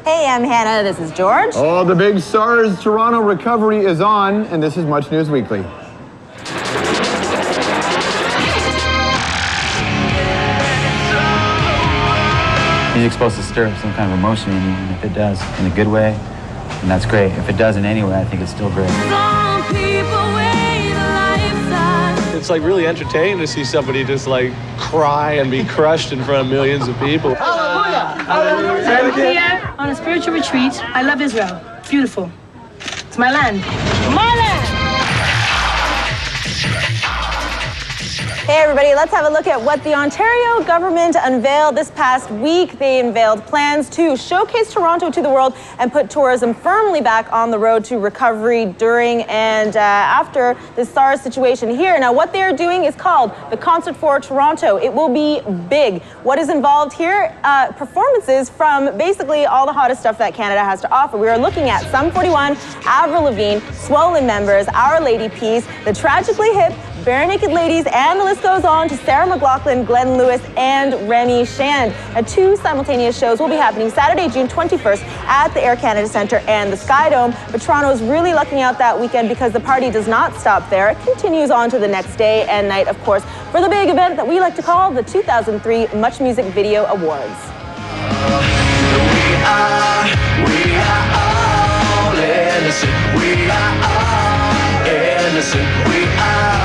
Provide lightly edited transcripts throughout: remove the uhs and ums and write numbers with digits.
Hey, I'm Hannah. This is George. Oh, the big SARS Toronto recovery is on, and this is Much News Weekly. Music's supposed to stir up some kind of emotion in you, and if it does, in a good way, then that's great. If it does in any way, I think it's still great. Some people wait a lifetime. It's like really entertaining to see somebody just like cry and be crushed in front of millions of people. Hallelujah! Hallelujah! Here on a spiritual retreat. I love Israel. Beautiful. It's my land. My land! Hey everybody, let's have a look at what the Ontario government unveiled this past week. They unveiled plans to showcase Toronto to the world and put tourism firmly back on the road to recovery during and after the SARS situation here. Now what they are doing is called the Concert for Toronto. It will be big. What is involved here? Performances from basically all the hottest stuff that Canada has to offer. We are looking at Sum 41, Avril Lavigne, Swollen Members, Our Lady Peace, the Tragically Hip, Bare Naked Ladies, and the list goes on to Sarah McLachlan, Glenn Lewis, and Remy Shand. Two simultaneous shows will be happening Saturday, June 21st at the Air Canada Centre and the Sky Dome. But Toronto is really lucking out that weekend because the party does not stop there. It continues on to the next day and night, of course, for the big event that we like to call the 2003 Much Music Video Awards. We are all innocent. We are all innocent. We are.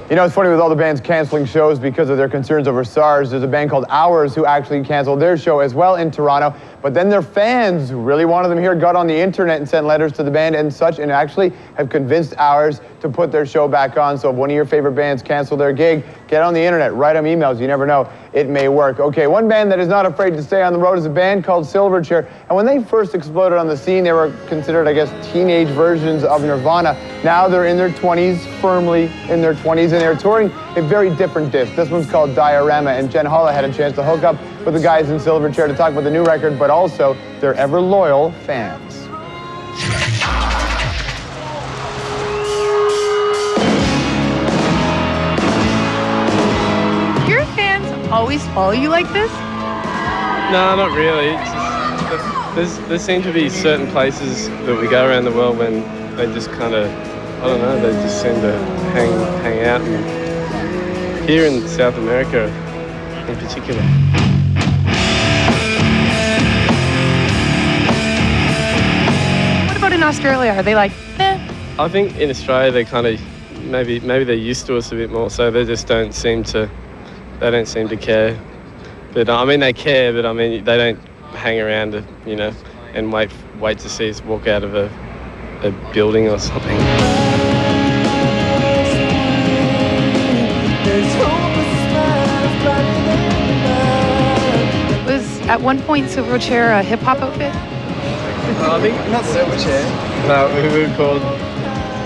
You know, it's funny with all the bands canceling shows because of their concerns over SARS. There's a band called Ours who actually canceled their show as well in Toronto. But then their fans who really wanted them here got on the internet and sent letters to the band and such, and actually have convinced Ours to put their show back on. So if one of your favorite bands cancel their gig, get on the internet, write them emails. You never know, it may work. Okay, one band that is not afraid to stay on the road is a band called Silverchair. And when they first exploded on the scene, they were considered, I guess, teenage versions of Nirvana. Now they're in their 20s, firmly in their 20s, and they're touring a very different disc. This one's called Diorama, and Jen Holla had a chance to hook up with the guys in Silverchair to talk about the new record, but also their ever-loyal fans. Your fans always follow you like this? No, not really. It's just, there seem to be certain places that we go around the world when they just kind of, I don't know, they just seem to hang out. And here in South America in particular. What about in Australia? Are they like, eh? I think in Australia they kind of, maybe they're used to us a bit more, so they just don't seem to care. But I mean, they care, but I mean, they don't hang around, you know, and wait to see us walk out of a building or something. Was at one point Silverchair a hip-hop outfit? I think not Silverchair. No, we were called,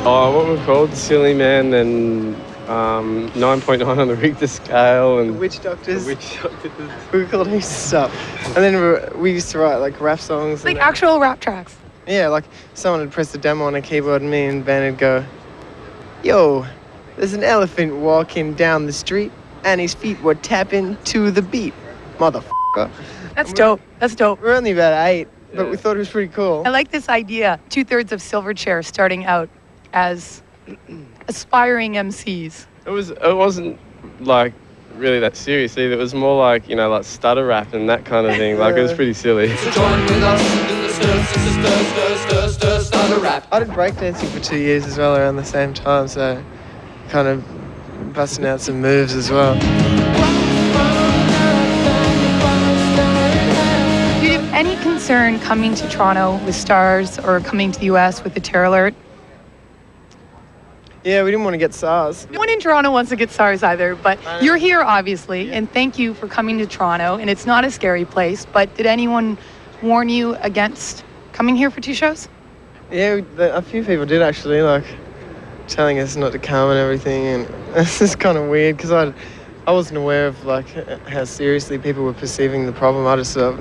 what were we called? Silly Man and 9.9 on the Richter scale. And the Witch Doctors. The Witch Doctors. We were called heaps of stuff. And then we used to write like rap songs. Like actual rap tracks? Yeah, like someone would press the demo on a keyboard and me and Ben would go, yo, there's an elephant walking down the street and his feet were tapping to the beat, motherfucker. That's dope. That's dope. We're only about 8, but we thought it was pretty cool. I like this idea, 2/3 of Silverchair starting out as aspiring MCs. It wasn't like really that serious either. It was more like, you know, like stutter rap and that kind of thing. Like it was pretty silly. So join with us in the stutter rap. I did breakdancing for 2 years as well around the same time, so kind of busting out some moves as well. Do you have any concern coming to Toronto with SARS or coming to the US with the terror alert? Yeah, we didn't want to get SARS. No one in Toronto wants to get SARS either, but you're here obviously, and thank you for coming to Toronto, and it's not a scary place, but did anyone warn you against coming here for 2 shows? Yeah, a few people did actually, like telling us not to come and everything, and this is kind of weird because I wasn't aware of like how seriously people were perceiving the problem. I just thought,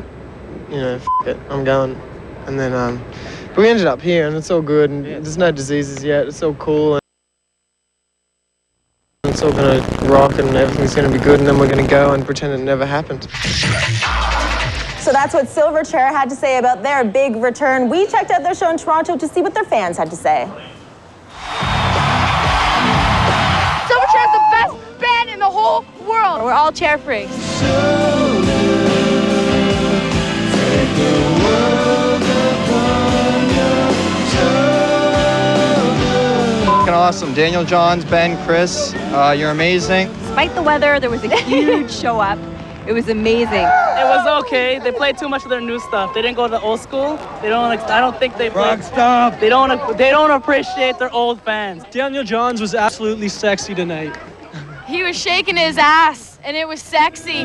you know, F it, I'm going. And then, but we ended up here and it's all good and there's no diseases yet, it's all cool. it's all going to rock and everything's going to be good, and then we're going to go and pretend it never happened. So that's what Silverchair had to say about their big return. We checked out their show in Toronto to see what their fans had to say. Silverchair is the best band in the whole world. We're all chair freaks. Awesome. Daniel, Johns, Ben, Chris, you're amazing. Despite the weather, there was a huge show up. It was amazing. It was okay. They played too much of their new stuff. They didn't go to the old school. They don't. I don't think they played. Stop. They don't appreciate their old fans. Daniel Johns was absolutely sexy tonight. He was shaking his ass, and it was sexy.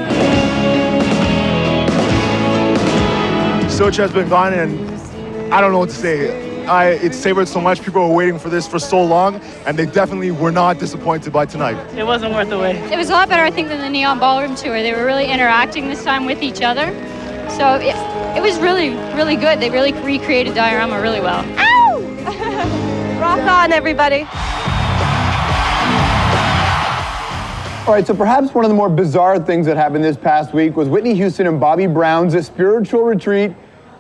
Silverchair's been gone, and I don't know what to say. It's savored so much. People were waiting for this for so long, and they definitely were not disappointed by tonight. It wasn't worth the wait. It was a lot better, I think, than the Neon Ballroom tour. They were really interacting this time with each other. So it was really, really good. They really recreated Diorama really well. Ow! Rock on, everybody. All right, so perhaps one of the more bizarre things that happened this past week was Whitney Houston and Bobby Brown's spiritual retreat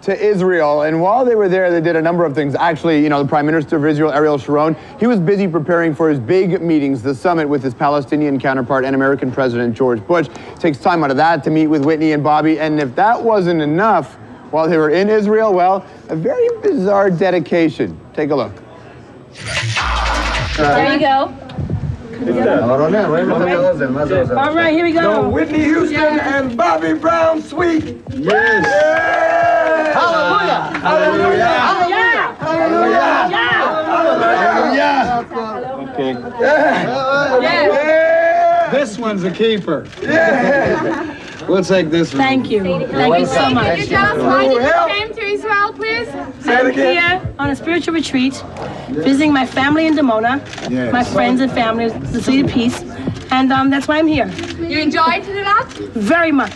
to Israel. And while they were there, they did a number of things. Actually, you know, the Prime Minister of Israel, Ariel Sharon, he was busy preparing for his big meetings, the summit with his Palestinian counterpart and American President George Bush. Takes time out of that to meet with Whitney and Bobby. And if that wasn't enough, while they were in Israel, well, a very bizarre dedication. Take a look. There you go. All right, here we go. Whitney Houston and Bobby Brown suite. Yes. Hallelujah. Hallelujah. Hallelujah. Hallelujah. Okay. Yeah. This one's a keeper. Yeah. We'll take this one. Thank you. Thank you so much. Can you tell us why you came to Israel, please? I'm here on a spiritual retreat, visiting my family in Dimona, my friends and family, the City of Peace, and that's why I'm here. You enjoyed it enough? Very much.